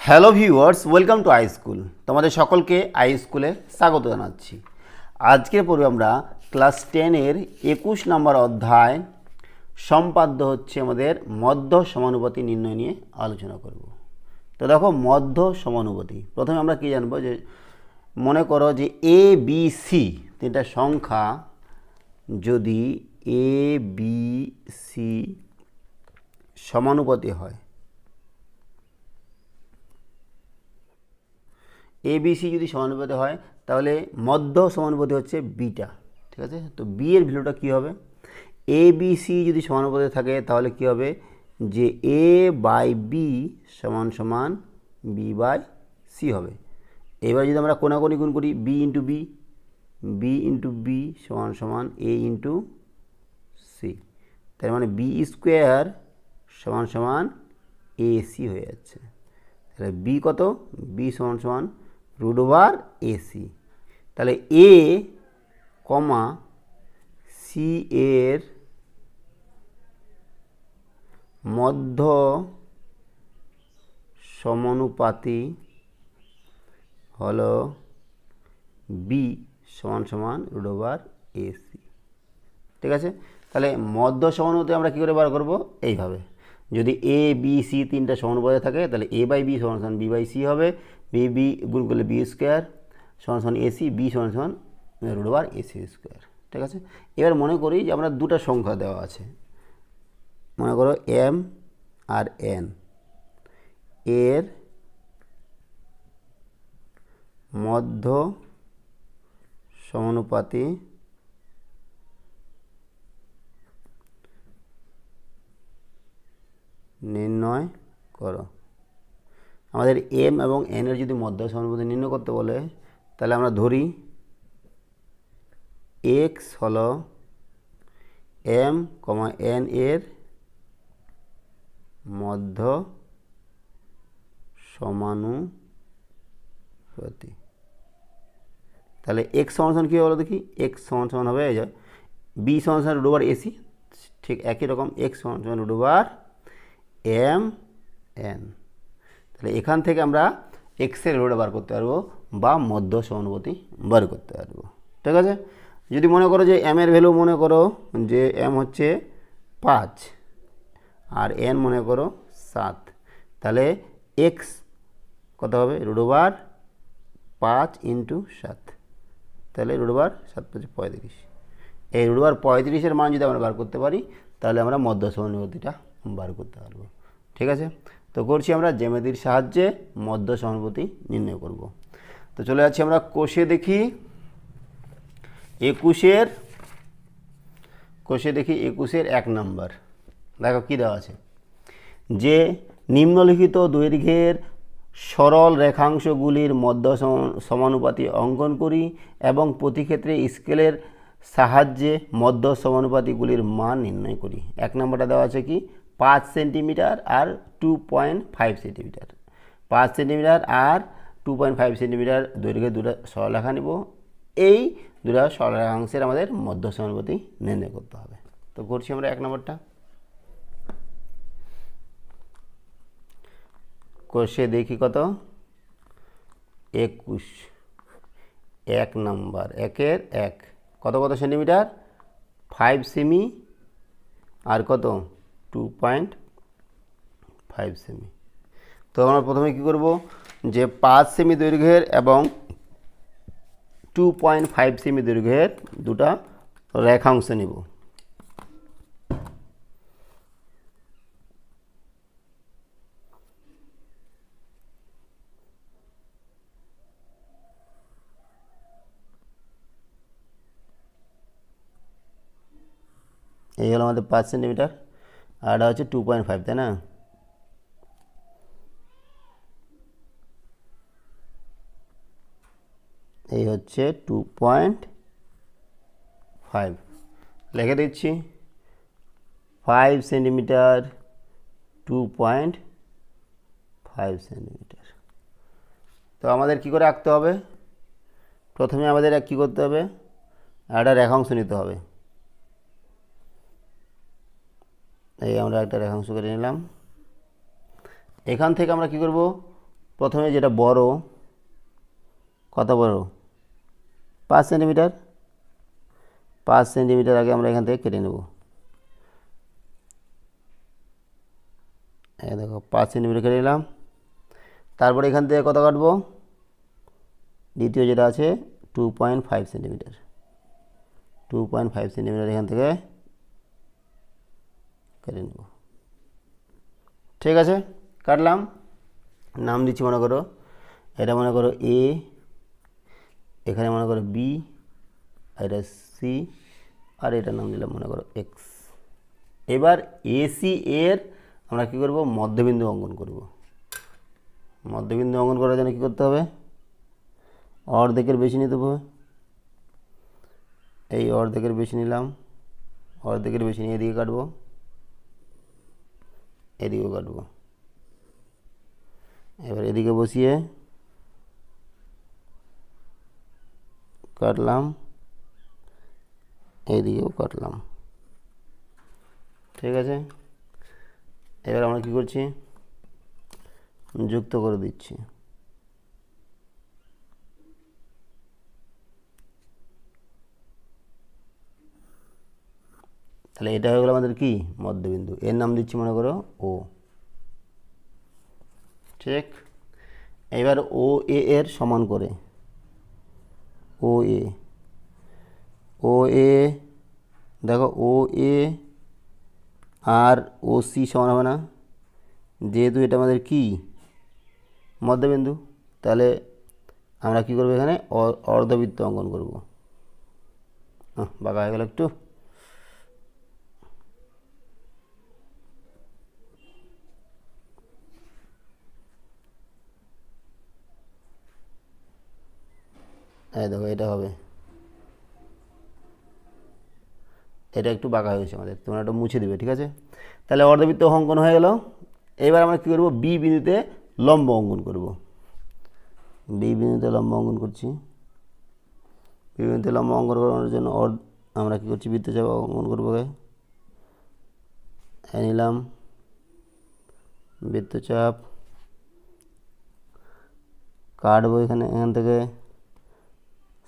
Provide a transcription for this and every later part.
Hello viewers, welcome to I school. তোমাদের সকলকে I স্কুলে স্বাগত জানাচ্ছি। আজকের পর্বে আমরা ক্লাস 10-এর 21 নম্বর অধ্যায় সম্পাদ্য হচ্ছে আমাদের মধ্য সমানুপাতি নির্ণয় নিয়ে আলোচনা করব। তো দেখো, মধ্য সমানুপাতি প্রথমে আমরা কি জানবো, যে মনে করো যে এ বি সি তিনটা সংখ্যা যদি এ বি সি সমানুপাতি হয়, এ বি সি যদি সমানুপাতি হয় তাহলে মধ্য সমানুপাতি হচ্ছে বিটা। ঠিক আছে, তো বি এর ভ্যালুটা কী হবে? এ বি সি যদি সমানুপাতি থাকে তাহলে কী হবে, যে এ বাই বি সমান সমান বি বাই সি হবে। এবার যদি আমরা কোনাকুনি গুণ করি, B into B, B into B সমান সমান এ ইন্টু সি, তার মানে বি স্কোয়ার সমান সমান এ সি হয়ে যাচ্ছে। তাহলে বি কত? বি সমান সমান রুট ওভার এসি। তাহলে এ কমা সি এর মধ্য সমানুপাতি হলো বি সমান সমান রুট ওভার এসি। ঠিক আছে, তাহলে মধ্য সমানুপাতি আমরা কী করে বার করব? এইভাবে, যদি এ বি সি তিনটা সমানুপাতি থাকে তাহলে এ বাই বি সমান সমান বি বাই সি হবে। বি বি গুণ করলে বি স্কোয়ার সমান সমান এসি, বি সমান সমান রুট ওভার এসি স্কোয়ার। ঠিক আছে, এবার মনে করি যে আমরা দুটো সংখ্যা দেওয়া আছে, মনে করো এম আর এন, এর মধ্য সমানুপাতি নির্ণয় করো। আমাদের এম এবং এন এর যদি মধ্য সমানুপাতি নির্ণয় করতে বলে তাহলে আমরা ধরি এক্স হলো এম কমা এন এর মধ্য সমানুপাতি। তাহলে এক্স সমান সমান কী বলো দেখি? এক্স সমান সমান হবে এই যে বি সমান সমান রুট ওভার এসি, ঠিক একই রকম এক্স সমান সমান রুট ওভার এম এন। তাহলে এখান থেকে আমরা এক্সের রুট বার করতে পারবো বা মধ্য সমানুপাতি বার করতে পারবো। ঠিক আছে, যদি মনে করো যে এম এর ভ্যালু মনে করো যে এম হচ্ছে 5 আর এন মনে করো 7, তাহলে এক্স কত হবে? রুট ওভার 5 ইন্টু 7, তাহলে রুট ওভার 7 × 5 = 35। এই রুট ওভার 35-এর মান যদি আমরা বার করতে পারি তাহলে আমরা মধ্য সমানুপাতিটা বার করতে পারবো। ঠিক আছে, তো করছি আমরা জ্যামিতির সাহায্যে মধ্য সমানুপাতি নির্ণয় করব। তো চলে যাচ্ছি আমরা কোষে দেখি 21-এর 1 নম্বর। দেখো কী দেওয়া আছে, যে নিম্নলিখিত দৈর্ঘ্যের সরল রেখাংশগুলির মধ্য সমানুপাতি অঙ্কন করি এবং প্রতি ক্ষেত্রে স্কেলের সাহায্যে মধ্য সমানুপাতিগুলির মান নির্ণয় করি। 1 নম্বরটা দেওয়া আছে কি, 5 সেন্টিমিটার আর 2.5 সেন্টিমিটার। 5 সেন্টিমিটার আর 2.5 সেন্টিমিটার দৈর্ঘ্যের দুটো সরলরেখা নিব। এই দুটো সরলরেখাংশের আমাদের মধ্য সমানুপাতি নির্ণয় করতে হবে। তো করছি আমরা 1 নম্বরটা। কোষে দেখি কত, 21, 1 নম্বর, 1-এর 1 কত কত সেন্টিমিটার? 5 সেমি আর কত 2.5 সেমি। তো আমরা প্রথমে কি করব, যে 5 সেমি দৈর্ঘ্যের এবং 2.5 সেমি দৈর্ঘ্যের দুটা রেখাংশ নিব। এই হলো আমাদের 5 সেন্টিমিটার আর এটা হচ্ছে 2.5, তাই না? এই হচ্ছে 2.5, লিখে দিচ্ছি 5 সেন্টিমিটার 2.5 সেন্টিমিটার। তো আমাদের কি করে আঁকতে হবে? প্রথমে আমাদের কী করতে হবে, একটা রেখাংশ নিতে হবে। এই আমরা একটা রেখাংশ করে নিলাম। এখান থেকে আমরা কি করব, প্রথমে যেটা বড়, কত বড়, 5 সেন্টিমিটার। 5 সেন্টিমিটার আগে আমরা এখান থেকে কেটে নেব। এই দেখো 5 সেন্টিমিটার কেটে নিলাম। তারপরে এখান থেকে কত কাটবো, দ্বিতীয় যেটা আছে 2.5 সেন্টিমিটার। 2.5 সেন্টিমিটার এখান থেকে কেটে নেব। ঠিক আছে, কাটলাম। নাম দিচ্ছি, মনে করো এটা মনে করো এ, এখানে মনে করো বি, আর এটা সি, আর এটার নাম দিলাম মনে করো এক্স। এবার এসি এর আমরা কী করব, মধ্যবিন্দু অঙ্কন করব। মধ্যবিন্দু অঙ্কন করার জন্য কী করতে হবে, অর্ধেকের বেশি নিতে হবে। এই অর্ধেকের বেশি নিলাম, অর্ধেকের বেশি নিয়ে এদিকে কাটবো, এদিকেও কাটবো। এবার এদিকে বসিয়ে কাটলাম, এইদিকেও কাটলাম। ঠিক আছে, এবার আমরা কি করছি, যুক্ত করে দিচ্ছি। তাহলে এটা হয়ে গেল আমাদের কি, মধ্যবিন্দু। এর নাম দিচ্ছি মনে করো ও। ঠিক, এবার ও এ এর সমান করে, ও এ, ও এ দেখো ও এ আর ও সি সমান হবে না, যেহেতু এটা আমাদের কি, মধ্যবিন্দু। তাহলে আমরা কি করব, এখানে অর্ধবৃত্ত অঙ্কন করব। বাঁকা হয়ে গেল একটু। এই দেখো এটা হবে, এটা একটু বাঁকা হয়ে গেছে আমাদের, তোমরা একটু মুছে দেবে। ঠিক আছে, তাহলে অর্ধবৃত্ত অঙ্কন হয়ে গেল। এবার আমরা কী করব, বি বিন্দুতে লম্ব অঙ্কন করব। বি বিন্দুতে লম্ব অঙ্কন করছি। বি বিন্দুতে লম্ব অঙ্কন করার জন্য আমরা কী করছি, বৃত্তচাপ অঙ্কন করবো। নিলাম বৃত্তচাপ, কাটবো এখানে, এখান থেকে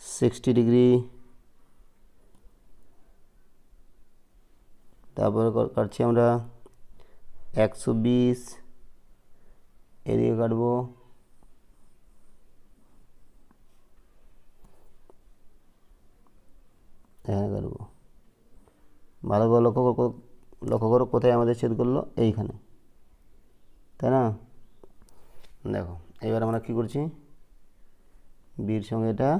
60 ডিগ্রি, তারপরে কাটছি আমরা 120, এদিকে কাটবো এখানে কাটবো। ভালো করে লক্ষ্য করো কোথায় আমাদের ছেদ করলো, এইখানে, তাই না? দেখো এবার আমরা কি করছি, বির সঙ্গে এটা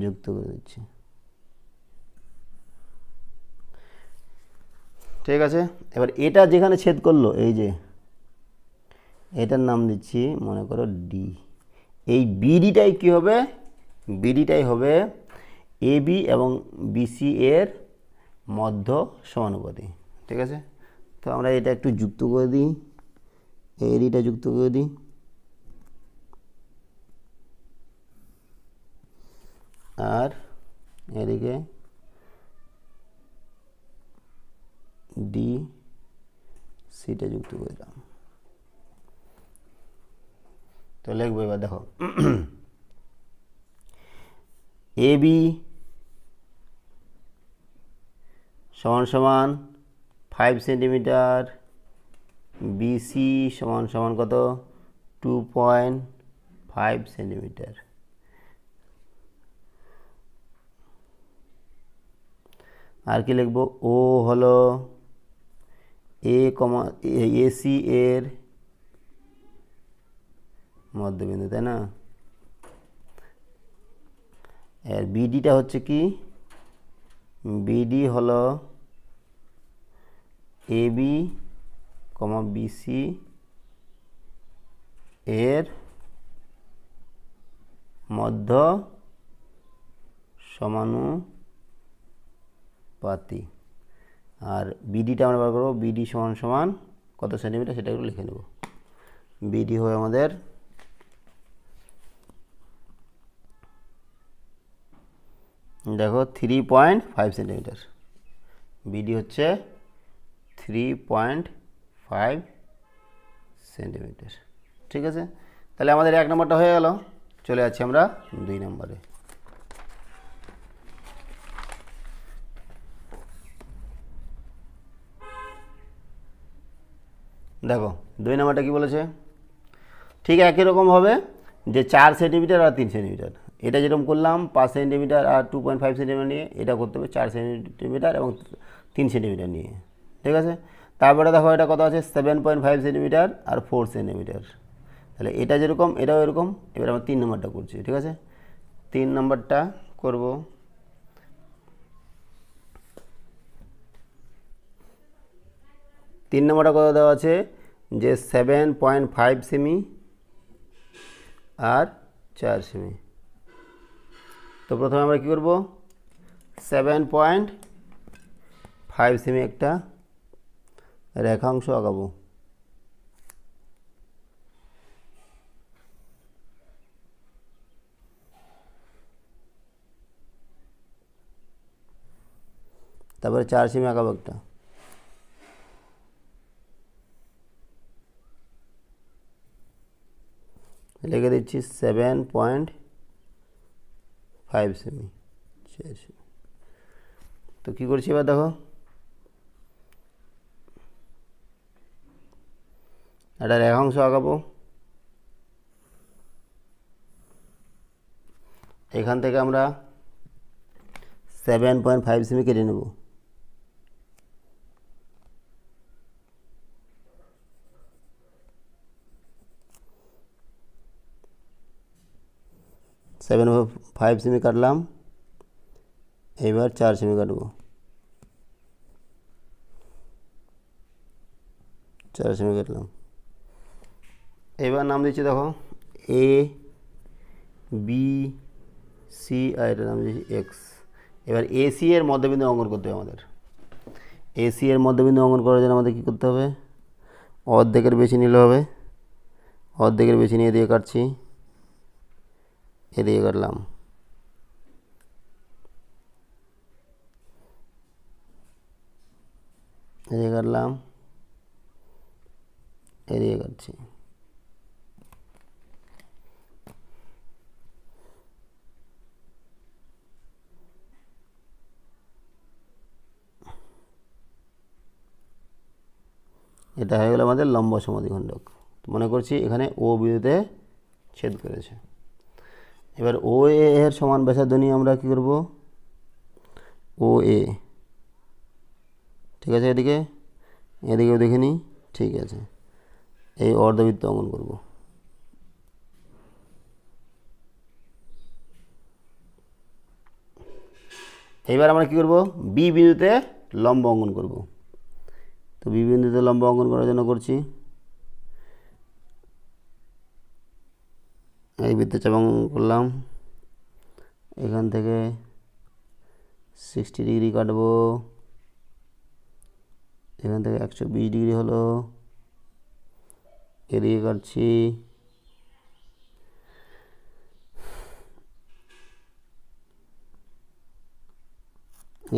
যুক্ত করে দিচ্ছি। ঠিক আছে, এবার এটা যেখানে ছেদ করলো, এই যে এটার নাম দিচ্ছি মনে করো ডি। এই বিডিটাই কি হবে, বিডিটাই হবে এ বি এবং বিসি এর মধ্য সমানুপাতি। ঠিক আছে, তো আমরা এটা একটু যুক্ত করে দিই, এই ডিটা যুক্ত করে দিই। আর এদিকে ডি সিটা যুক্ত করে দিলাম। তো লিখবো এবার, দেখো এ বি সমান সমান 5 সেন্টিমিটার, বিসি সমান সমান কত, 2.5 সেন্টিমিটার। আর কি লিখবো, ও হলো এ কমা এসি এর মধ্যবিন্দু, তাই না? আর বিডিটা হচ্ছে কি, বিডি হলো এ বি কমা বিসি এর মধ্য সমানুপাতি। আর বিডিটা আমরা বার করবো, বিডি সমান সমান কত সেন্টিমিটার, সেটা একটু লিখে নেব। বিডি হয় আমাদের দেখো 3.5 সেন্টিমিটার। বিডি হচ্ছে 3.5 সেন্টিমিটার। ঠিক আছে, তাহলে আমাদের 1 নম্বরটা হয়ে গেল। চলে যাচ্ছি আমরা 2 নম্বরে। দেখো 2 নম্বরটা কী বলেছে, ঠিক একই রকম হবে যে 4 সেন্টিমিটার আর 3 সেন্টিমিটার, এটা যেরকম করলাম 5 সেন্টিমিটার আর 2.5 সেন্টিমিটার নিয়ে, এটা করতে হবে 4 সেন্টিমিটার এবং 3 সেন্টিমিটার নিয়ে, ঠিক আছে। তারপরে দেখো এটা কত আছে 7.5 সেন্টিমিটার আর 4 সেন্টিমিটার, তাহলে এটা যেরকম এটাও এরকম। এবার আমরা 3 নম্বরটা করছি, ঠিক আছে, 3 নম্বরটা করব। তিন নম্বরটা কত দেওয়া আছে যে 7.5 সেমি আর 4 সেমি। তো প্রথমে আমরা কী করব, 7.5 সেমি একটা রেখাংশ আঁকাবো। তারপরে 4 সেমি আঁকাবো একটা। লিখে দিচ্ছি 7.5 সেমি। তো কী করছি এবার দেখো, একটা রেখাংশ আঁকাবো। এখান থেকে আমরা 7.5 সেমি কেটে নেব। সেভেন 5 সেমি কাটলাম, এবার 4 সেমি কাটবো। 4 সেমি কাটলাম। এবার নাম দিচ্ছি দেখো এ বি সি আর এটার নাম দিচ্ছি এক্স। এবার এসি এর মধ্যবিন্দু অঙ্কন করতে হবে আমাদের। এসি এর মধ্যবিন্দু অঙ্কন করার জন্য আমাদের কী করতে হবে, অর্ধেকের বেশি নিলে হবে, অর্ধেকের বেশি নিয়ে দিয়ে কাটছি, এদিকে কাটলাম, এদিকে কাটলাম, এদিকে কাটছি। এটা হয়ে গেল আমাদের লম্ব সমদ্বিখণ্ডক। মনে করছি এখানে ও বিন্দুতে ছেদ করেছে। এবার ও এর সমান ব্যাসার্ধ নিয়ে আমরা কী করব, ও এ, ঠিক আছে, এদিকেও দেখে নিই, ঠিক আছে, এই অর্ধবৃত্ত অঙ্কন করব। এইবার আমরা কী করব, বি বিন্দুতে লম্ব অঙ্কন করব। তো বি বিন্দুতে লম্ব অঙ্কন করার জন্য করছি এই বৃত্তচাপ অঙ্কন করলাম, এখান থেকে 60 ডিগ্রি কাটবো, এখান থেকে 120 ডিগ্রি হলো, এদিকে কাটছি,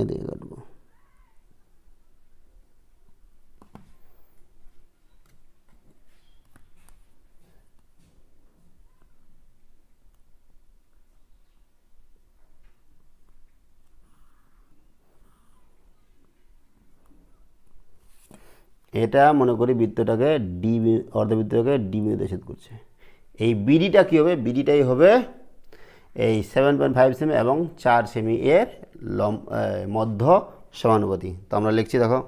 এদিকে কাটবো। এটা মনে করি বৃত্তটাকে ডি, অর্ধবৃত্তটাকে ডি বিন্দুতে ছেদ করছে। এই বিডিটা কী হবে, বিডিটাই হবে এই 7.5 সেমি এবং 4 সেমি এর মধ্য সমানুপাতি। তো আমরা লিখছি দেখো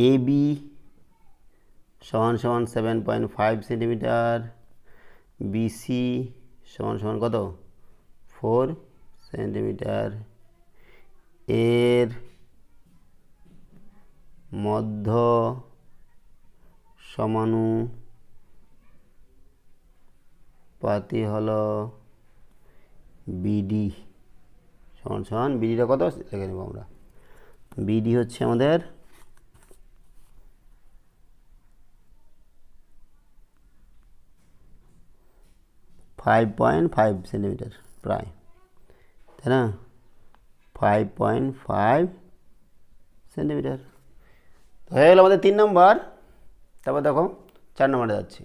এ বি সমান সমান 7.5 সেন্টিমিটার, বিসি সমান সমান কত 4 সেন্টিমিটার, এর মধ্য সমানুপাতি হলো বিডি সমান সমান, বিডিটা কত লিখে নেব আমরা, বিডি হচ্ছে আমাদের 5.5 সেন্টিমিটার প্রায়, তাই না, 5.5 সেন্টিমিটার। হয়ে গেল আমাদের 3 নম্বর। তারপর দেখো 4 নম্বরে যাচ্ছি।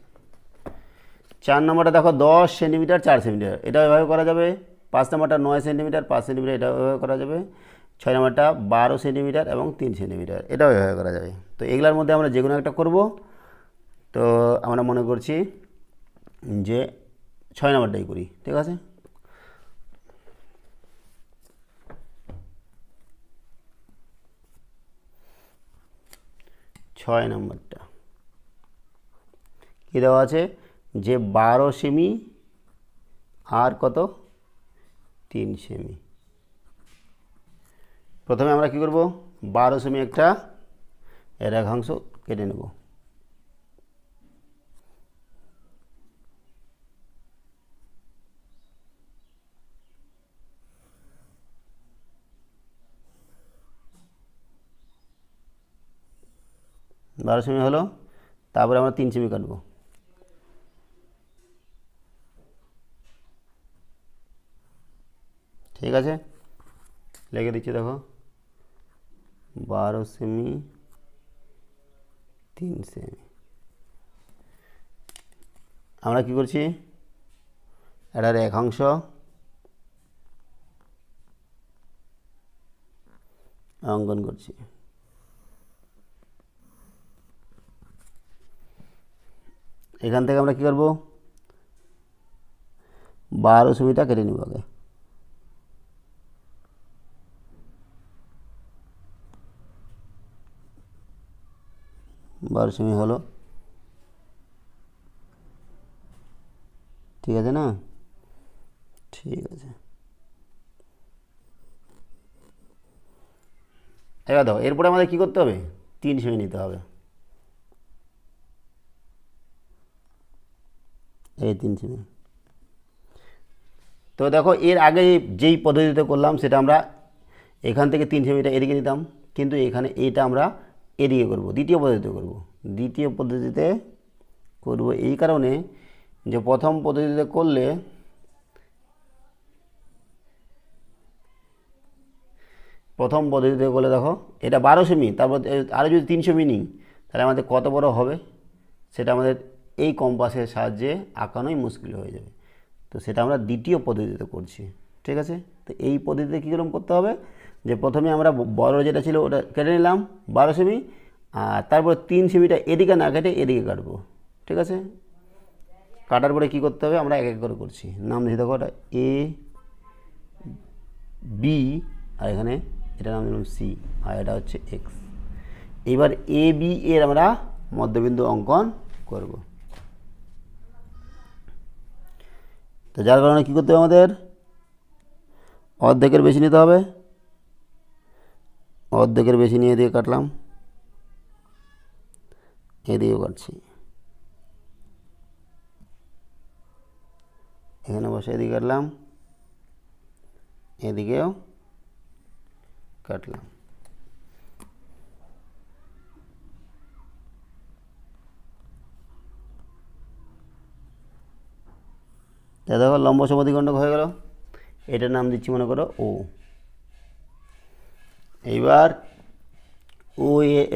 4 নম্বরটা দেখো 10 সেন্টিমিটার 4 সেন্টিমিটার, এটা এভাবে করা যাবে। 5 নম্বরটা 9 সেন্টিমিটার 5 সেন্টিমিটার, এটা এভাবে করা যাবে। 6 নম্বরটা 12 সেন্টিমিটার এবং 3 সেন্টিমিটার, এটাও এভাবে করা যাবে। তো এগুলোর মধ্যে আমরা যে কোনো একটা করব। তো আমরা মনে করছি যে 6 নম্বরটাই করি, ঠিক আছে। ছয় নম্বরটা কী দেওয়া আছে, যে 12 সেমি আর কত 3 সেমি। প্রথমে আমরা কি করব, 12 সেমি একটা রেখাংশ কেটে নেব। বারো সেমি হলো, তারপরে আমরা 3 সেমি কাটবো। ঠিক আছে, লিখে দিচ্ছি দেখো, 12 সেমি 3 সেমি। আমরা কি করছি, একটা রেখাংশ অঙ্কন করছি। এখান থেকে আমরা কি করব, 12 সেমিটা কেটে নেব আগে। বারো সেমি হলো, ঠিক আছে না, ঠিক আছে। এবার দাও, এরপরে আমাদের কী করতে হবে, 3 সেমি নিতে হবে। এই 3 সেমি। তো দেখো, এর আগে যেই পদ্ধতিতে করলাম সেটা আমরা এখান থেকে 3 সেমিটা এদিকে নিতাম, কিন্তু এখানে এইটা আমরা এদিকে করব, দ্বিতীয় পদ্ধতিতে করব। দ্বিতীয় পদ্ধতিতে করব এই কারণে যে প্রথম পদ্ধতিতে করলে দেখো এটা 12 সেমি, তারপর আরও যদি 3 সেমি নিই তাহলে আমাদের কত বড় হবে সেটা আমাদের এই কম্পাসের সাহায্যে আঁকানোই মুশকিল হয়ে যাবে। তো সেটা আমরা দ্বিতীয় পদ্ধতিতে করছি, ঠিক আছে। তো এই পদ্ধতিতে কীরকম করতে হবে, যে প্রথমে আমরা বড় যেটা ছিল ওটা কেটে নিলাম 12 সেমি, আর তারপর 3 সেমিটা এদিকে না কেটে এদিকে কাটবো, ঠিক আছে। কাটার পরে কী করতে হবে আমরা এক এক করে করছি। নাম দিচ্ছি দেখো, এটা এ বি, আর এখানে এটা নাম দিলাম সি, আর এটা হচ্ছে এক্স। এবার এ বি এর আমরা মধ্যবিন্দু অঙ্কন করব। তো যার কারণে কী করতে হবে, আমাদের অর্ধেকের বেশি নিতে হবে। অর্ধেকের বেশি নিয়ে এদিকে কাটলাম, এদিকেও কাটছি, এখানে বসে এদিকে কাটলাম, এদিকেও কাটলাম। তা দেখো লম্ব সমদ্বিখণ্ডক হয়ে গেল। এটার নাম দিচ্ছি মনে করো ও। এইবার ও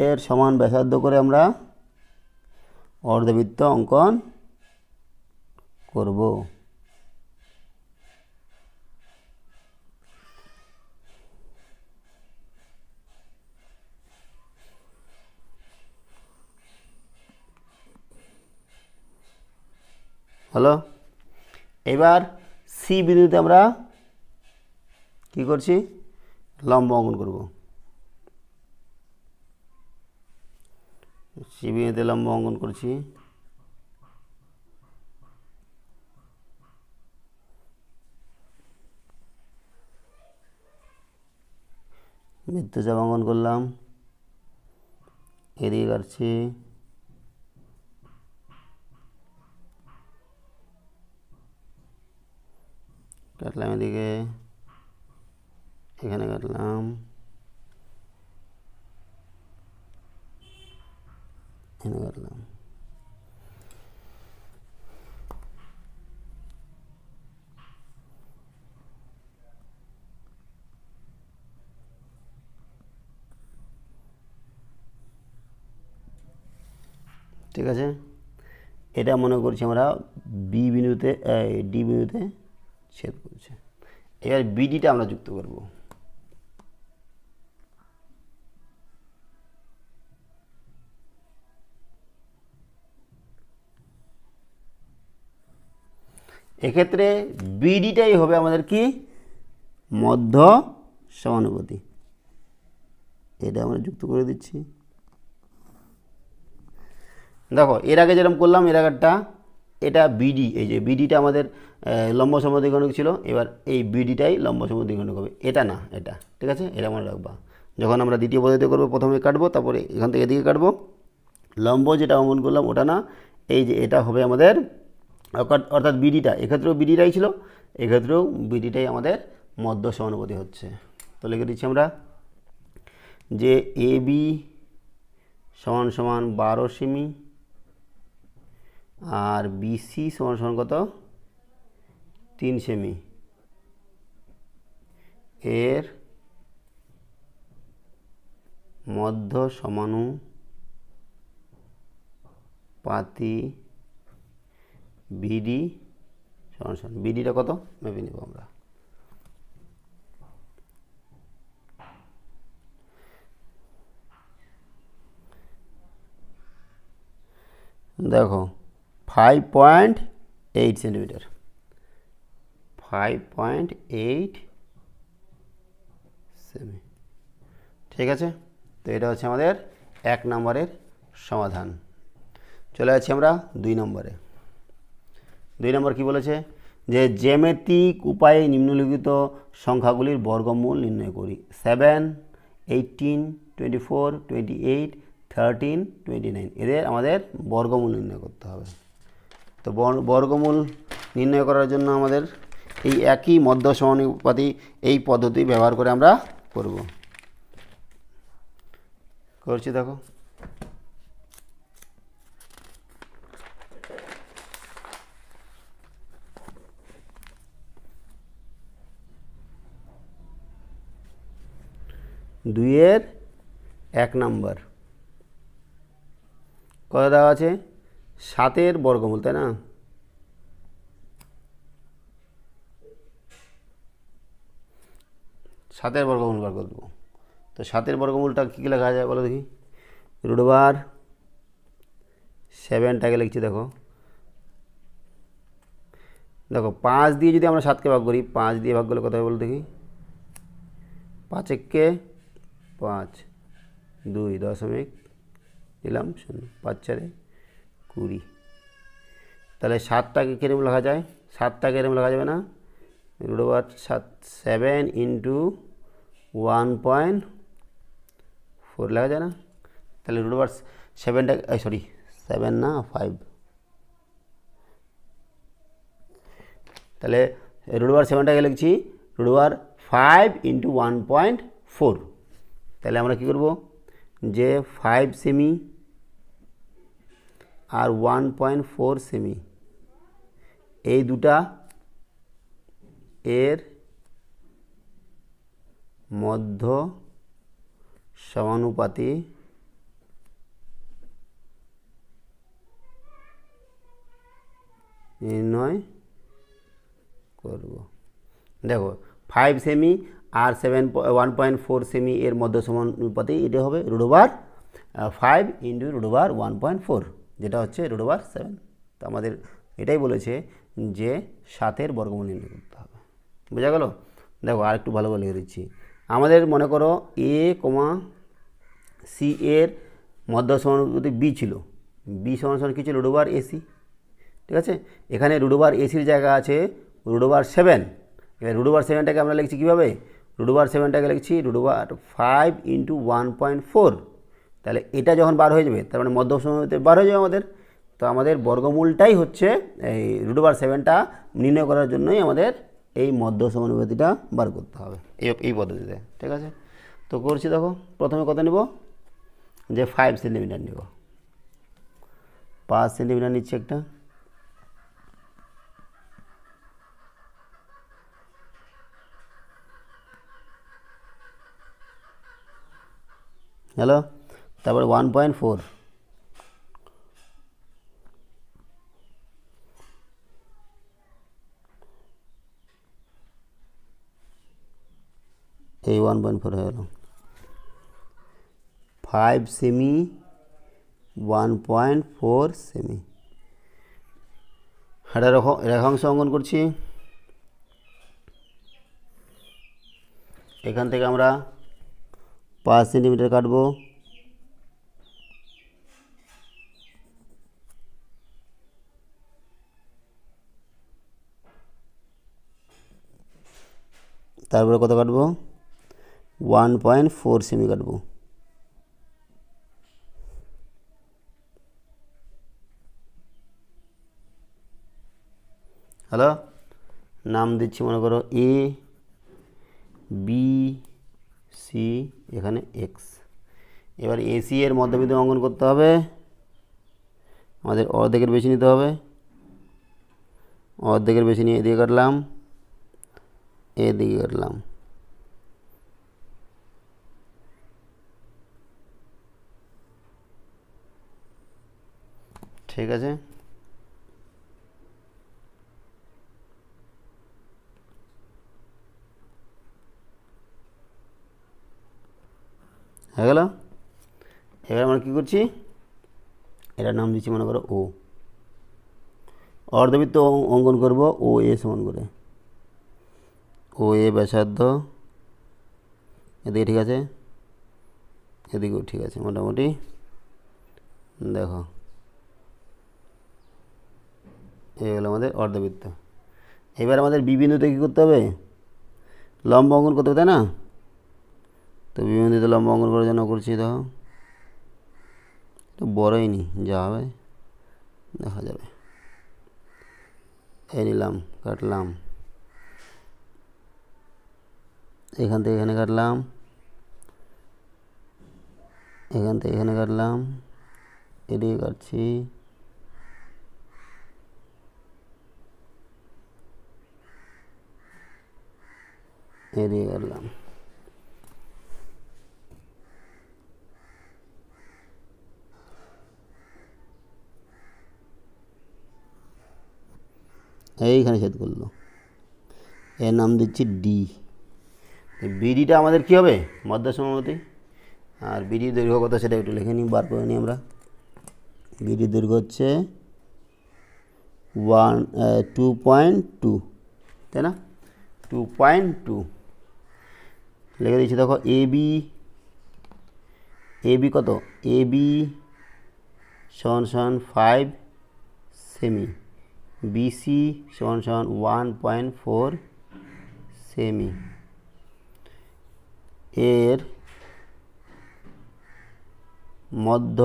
এর সমান ব্যাসার্ধ করে আমরা অর্ধবৃত্ত অঙ্কন করব। হলো, এবার সি বিন্দুতে আমরা কি করছি, লম্ব অঙ্কন করব। সি বিন্দুতে লম্ব অঙ্কন করছি। বৃত্তচাপ অঙ্কন করলাম, এদিকে কাটছি, কাটলাম এদিকে, এখানে কাটলাম, এখানে কাটলাম। ঠিক আছে, এটা মনে করছি আমরা বি বিন্দুতে ডি বিন্দুতে ছেদ করছে। এবার বিডিটা আমরা যুক্ত করব। এক্ষেত্রে বিডিটাই হবে আমাদের কি মধ্য সমানুপাতি। এটা আমরা যুক্ত করে দিচ্ছি। দেখো এর আগে যেরকম করলাম এর আগেরটা, এটা বিডি, এই যে বিডিটা আমাদের লম্ব সমদ্বিখণ্ডক ছিল, এবার এই বিডিটাই লম্ব সমদ্বিখণ্ডক হবে, এটা না এটা, ঠিক আছে? এটা মনে রাখবা। যখন আমরা দ্বিতীয় পদ্ধতি করবো প্রথমে কাটবো, তারপরে এখান থেকে এদিকে কাটবো। লম্ব যেটা অঙ্কন করলাম ওটা না, এই যে এটা হবে আমাদের, অর্থাৎ বিডিটা, এক্ষেত্রেও বিডিটাই ছিল, এক্ষেত্রেও বিডিটাই আমাদের মধ্য সমানুপাতি হচ্ছে। তো লিখে দিচ্ছি আমরা যে এ বি সমান সমান 12 সেমি আর বিসি সমান সমান কত 3 সেমি, এর মধ্য সমানুপাতি বিডি সমান সমান, বিডিটা কত মেপে নেব আমরা। দেখো 5.8 সেন্টিমিটার, 5.8 সেমি, ঠিক আছে? তো এটা হচ্ছে আমাদের 1 নম্বরের সমাধান। চলে যাচ্ছি আমরা 2 নম্বরে। 2 নম্বর কি বলেছে, যে জ্যামিতিক উপায়ে নিম্নলিখিত সংখ্যাগুলির বর্গমূল নির্ণয় করি। 7, 18, 24, 28, 13, 29, এদের আমাদের বর্গমূল নির্ণয় করতে হবে। তো বর্গমূল নির্ণয় করার জন্য আমাদের এই একই মধ্য সমানুপাতি এই পদ্ধতি ব্যবহার করে আমরা করব। করছি দেখো। দুইয়ের 1 নম্বর কত দেওয়া আছে, 7-এর বর্গমূল, তাই না? সাতের বর্গমূল বার করব। তো 7-এর বর্গমূলটা কী কী লেখা যায় বলো দেখি। √7টাকে লিখছি, দেখো দেখো 5 দিয়ে যদি আমরা 7কে ভাগ করি, 5 দিয়ে ভাগ করলে কত হবে বলো দেখি। 5 একে 5, 2 দশমিক দিলাম 0, 5 4 20। তাহলে 7টাকে কিরকম লেখা যায়, 7টাকে এরকম লেখা যাবে না, √7 ইন্টু 1.4 লেখা যায় না? তাহলে √7টাকে, সরি 7 না 5, তাহলে √7টাকে লিখছি √5 ইন্টু 1.4। তাহলে আমরা কী করব, যে 5 সেমি আর 1.4 সেমি এই দুটা এর মধ্য সমানুপাতি নির্ণয় করব। দেখো 5 সেমি আর 1.4 সেমি এর মধ্য সমানুপাতি এটা হবে √5 ইন্টু √1.4, যেটা হচ্ছে √7। তো আমাদের এটাই বলেছে যে 7-এর বর্গমূল নির্ণয় করতে হবে। বোঝা গেল? দেখো আর একটু ভালো করে লিখে দিচ্ছি। আমাদের মনে করো এ সি এর মধ্য সমানুপাতি বি ছিল, বি সমান কী ছিল √AC, ঠিক আছে? এখানে √ACর জায়গা আছে √7। এবার √7টাকে আমরা লিখছি কীভাবে, √7টাকে লিখছি √5 ইন্টু 1.4। তাহলে এটা যখন বার হয়ে যাবে, তার মানে মধ্য সমানুপাতি বার হয়ে যাবে আমাদের। তো আমাদের বর্গমূলটাই হচ্ছে এই √7টা নির্ণয় করার জন্যই আমাদের এই মধ্য সমানুপাতিটা বার করতে হবে এই পদ্ধতিতে, ঠিক আছে? তো করছি দেখো, প্রথমে কত নেব, যে 5 সেন্টিমিটার নেব, 5 সেন্টিমিটার নিচ্ছে একটা। হ্যালো, তারপরে 1.4, এই 1.4 হয়ে গেল 5 সেমি 1.4 সেমি। একটা রেখাংশ অঙ্কন করছি। এখান থেকে আমরা 5 সেন্টিমিটার কাটবো। তারপরে কত কাটবো? 1.4 সেমি কাটবো। হ্যালো, নাম দিচ্ছি মনে করো এ বি সি, এখানে এক্স। এবার এসি এর মধ্যবিন্দু অঙ্কন করতে হবে। আমাদের অর্ধেকের বেশি নিতে হবে। অর্ধেকের বেশি নিয়ে এদিকে কাটলাম, এদিকে কাটলাম। ঠিক আছে, হয়ে গেল। এবার আমরা কী করছি? এটার নাম দিচ্ছি মনে করো ও। অর্ধবৃত্ত অঙ্কন করব ও এ সমান করে। ও এ ব্যাসার্ধ, এদিকে ঠিক আছে, এদিকেও ঠিক আছে মোটামুটি। দেখো এই হলো আমাদের অর্ধবৃত্ত। এবার আমাদের বি বিন্দুতে কী করতে হবে? লম্ব অঙ্কন করতে হবে, তাই না? তো বি বিন্দুতে লম্ব অঙ্কন করার জন্য করছি। দেখো তো বড়ই নি, যা হবে দেখা যাবে। এই নিলাম, কাটলাম, এখান থেকে এখানে কাটলাম, এখান থেকে এখানে কাটলাম, এদিকে কাটছি, এদিকে কাটলাম। এইখানে ছেদ করলো, এর নাম দিচ্ছি ডি। বিডিটা আমাদের কী হবে? মধ্য সমবাহু। আর বিডির দৈর্ঘ্য কত সেটা একটু লিখে নিই, বার করে নিই আমরা। বিডির দৈর্ঘ্য হচ্ছে 2.2, তাই না? 2.2 লিখে দিচ্ছি। দেখো এ বি কত? এ বি সমান 5 সেমি, বিসি সমান 1.4 সেমি। এর মধ্য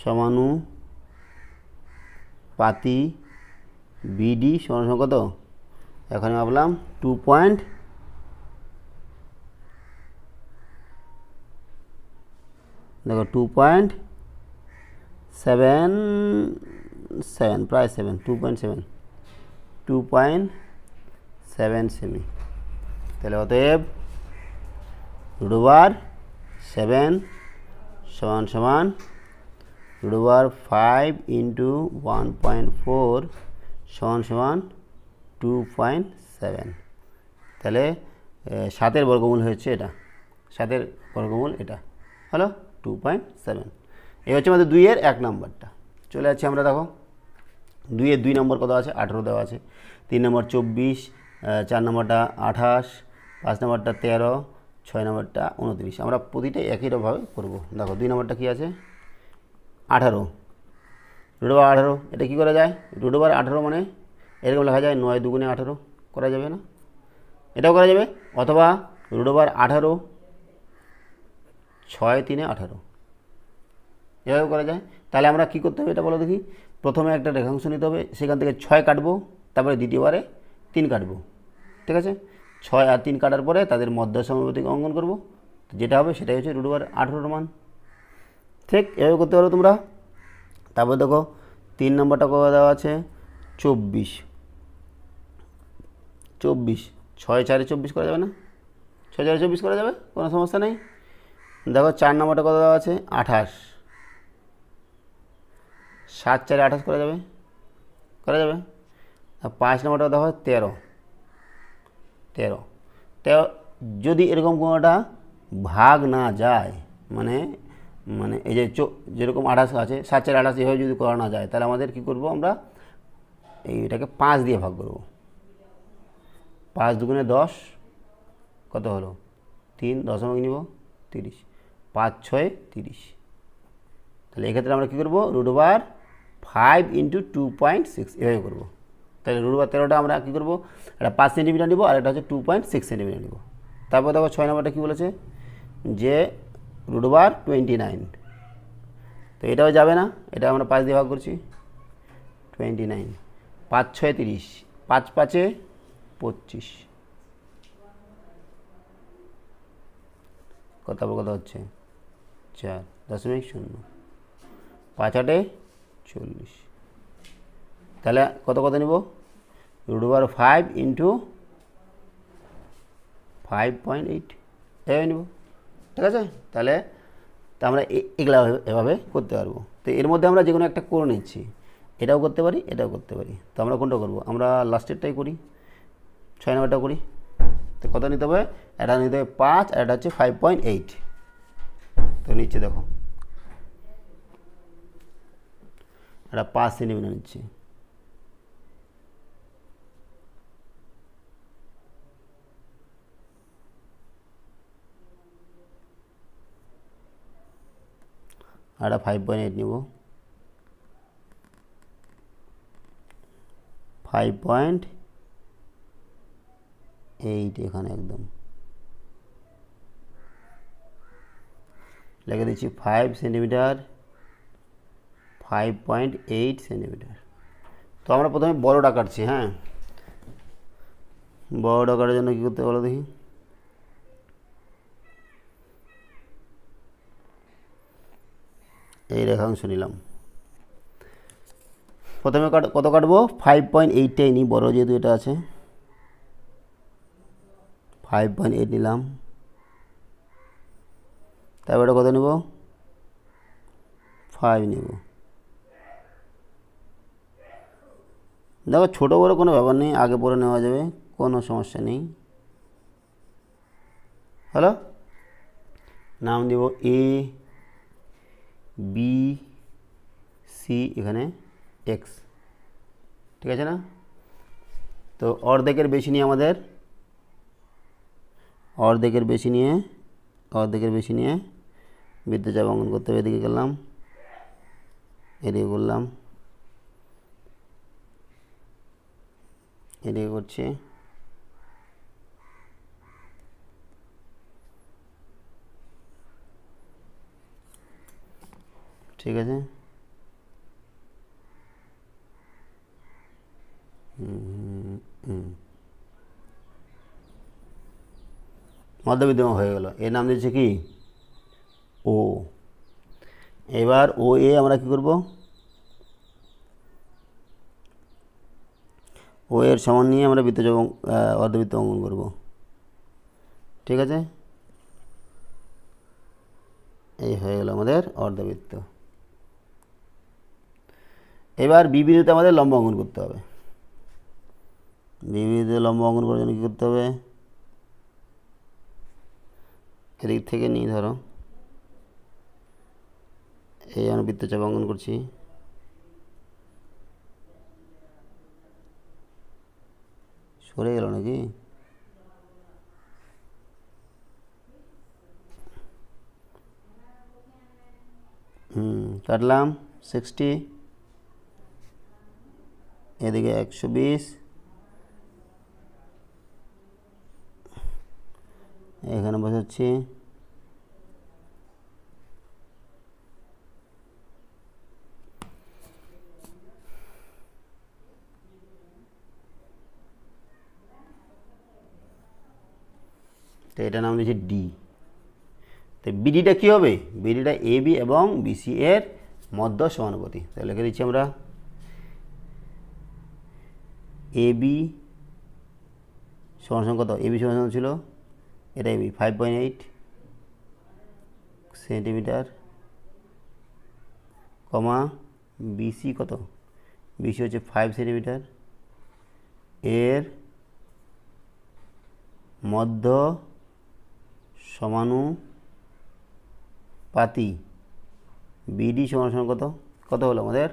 সমানুপাতি বিডি সমান কত? এখানে ভাবলাম 2. দেখো 2.77, প্রায় 7, 2.7 সেমি। তাহলে অতএব √7 সমান √5 ইন্টু 1.4 সমান 2.7। তাহলে 7-এর বর্গমূল হচ্ছে এটা, 7-এর বর্গমূল এটা হলো 2.7। এই হচ্ছে আমাদের 2-এর 1 নম্বরটা। চলে যাচ্ছি আমরা। দেখো 2-এর 2 নম্বর কত আছে? 18 দেওয়া আছে। 3 নম্বর 24, 4 নম্বরটা 28, 5 নম্বরটা 13, 6 নম্বরটা 29। আমরা প্রতিটা একইভাবে করবো। দেখো 2 নম্বরটা কী আছে? 18, √18। এটা কী করা যায়? √18 মানে এরকম লেখা যায় 9 দুগুণে 18 করা যাবে না? এটাও করা যাবে। অথবা √18 6 3 18, এভাবে করা যায়। তাহলে আমরা কী করতে হবে এটা বলো দেখি। প্রথমে একটা রেখাংশ নিতে হবে, সেখান থেকে 6 কাটবো, তারপরে দ্বিতীয়বারে 3 কাটবো। ঠিক আছে? 6 আর 3 কাটার পরে তাদের মধ্য সমানুপাতিক অঙ্কন করব, যেটা হবে সেটাই হচ্ছে √18 মান। ঠিক এভাবে করতে পারো তোমরা। তারপর দেখো 3 নম্বরটা কত দেওয়া আছে? 24, 6 4 24 করা যাবে না? 6 4 24 করা যাবে, কোনো সমস্যা নেই। দেখো 4 নম্বরটা কত দেওয়া আছে? 28, 7 4 28 করা যাবে, করা যাবে। আর 5 নম্বরটা দেখো 13, যদি এরকম কোনোটা ভাগ না যায়, মানে মানে এই যে যেরকম 28 আছে 7 4 28 এভাবে যদি করা না যায়, তাহলে আমাদের কী করব, আমরা এইটাকে 5 দিয়ে ভাগ করব। 5 দুগুণে 10 কত হলো 3, দশমিক নিব 30, 5 6 30। তাহলে এক্ষেত্রে আমরা কী করবো, √5 × 2.6 এভাবে করবো। তাহলে √13টা আমরা কী করবো, একটা 5 সেন্টিমিটার নিব আর এটা হচ্ছে 2.6 সেন্টিমিটার নিব। তারপর দেখো 6 নম্বরটা কী বলেছে যে √29। তো এটাও যাবে না, এটা আমরা 5 দিয়ে ভাগ করছি 29, 5 6 30, 5 5 25, কত হচ্ছে 4.0, 5 8 40। তাহলে কত নিব, √5 × 5.8 এভাবে নিব। ঠিক আছে, তাহলে আমরা এগুলা এভাবে করতে পারবো। তো এর মধ্যে আমরা যে কোনো একটা করে নিচ্ছি, এটাও করতে পারি এটাও করতে পারি। তো আমরা কোনটা করব, আমরা লাস্টেরটাই করি, 6 নম্বরটা করি। তো কত নিতে হবে, এটা নিতে হবে 5 আর এটা হচ্ছে 5.8। তো নিচ্ছে দেখো এটা 5 সেন্টিমিটার নিচ্ছে। আর এটা 5.8 নিব, 5.8 এখানে একদম লিখে দিচ্ছি 5 সেন্টিমিটার, 5.8 সেন্টিমিটার। তো আমরা প্রথমে বড়টা কাটছি। হ্যাঁ, বড়টা কাটার জন্য কী করতে বলো দেখি, এই রেখাংশ নিলাম। প্রথমে কত কাটবো, 5.8টাই নিই, বড় যেহেতু এটা আছে 5.8 নিলাম। তারপরে কত নেব, 5 নেব। দেখো ছোটো বড়ো কোনো ব্যাপার নেই, আগে পরে নেওয়া যাবে, কোনো সমস্যা নেই। হ্যালো, নাম দেব এ বি সি, এখানে এক্স। ঠিক আছে না? তো অর্ধেকের বেশি নিয়ে অর্ধেকের বেশি নিয়ে বৃত্তচাপ অঙ্কন করতে হবে। এদিকে গেলাম, এদিকে করলাম, এদিকে করছি। ঠিক আছে, মধ্যবিত্ত হয়ে গেল। এর নাম দিচ্ছে কি, ও। এবার ও এ আমরা কি করব, ও এর সমান নিয়ে আমরা বৃত্তচাপ অর্ধবৃত্ত অঙ্কন করব। ঠিক আছে, এই হয়ে গেল আমাদের অর্ধবৃত্ত। এবার বি বিন্দুতে আমাদের লম্ব অঙ্কন করতে হবে। বি বিন্দুতে লম্ব অঙ্কন করার জন্য কী করতে হবে, এদিক থেকে নিয়ে ধরো এই আমরা বৃত্তচাপ অঙ্কন করছি। সরে গেল নাকি, কাটলাম 60, এদিকে 120, এখানে বসাচ্ছি। তো এটা নাম দিয়েছে ডি। তো বিডিটা কী হবে, বিডিটা এ বি এবং বিসি এর মধ্য সমানুপাতি। তাহলে লিখে দিচ্ছি আমরা এ বি সমান কত, এ বি সমান ছিল এটা A B 5.8 centimetre, comma BC কত, বিসি হচ্ছে 5 সেন্টিমিটার, এর মধ্য সমানুপাতি বিডি সমান সমান কত কত হলো আমাদের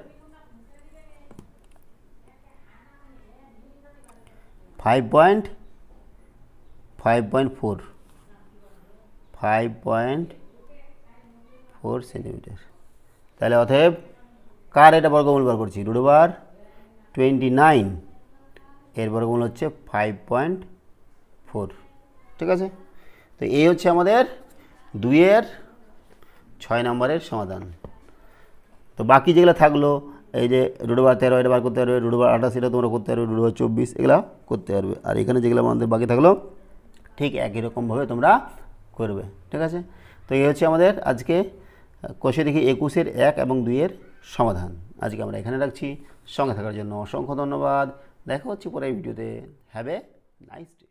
5.4 সেন্টিমিটার। তাহলে অতএব কার এটা বর্গমূল বার করছি √29 এর বর্গমূল হচ্ছে 5.4। ঠিক আছে, তো এই হচ্ছে আমাদের 2-এর 6 নম্বরের সমাধান। তো বাকি যেগুলো থাকলো এই যে √13 এটা বার করতে পারবে, √28 এটা তোমরা করতে পারবে, √24 এগুলো করতে পারবে। আর এখানে যেগুলো আমাদের বাকি থাকলো ঠিক একই রকমভাবে তোমরা করবে। ঠিক আছে, তো এই হচ্ছে আমাদের আজকে কোষে দেখি 21-এর 1 এবং 2-এর সমাধান। আজকে আমরা এখানে রাখছি। সঙ্গে থাকার জন্য অসংখ্য ধন্যবাদ। দেখা হচ্ছে পরের ভিডিওতে। Have a nice day.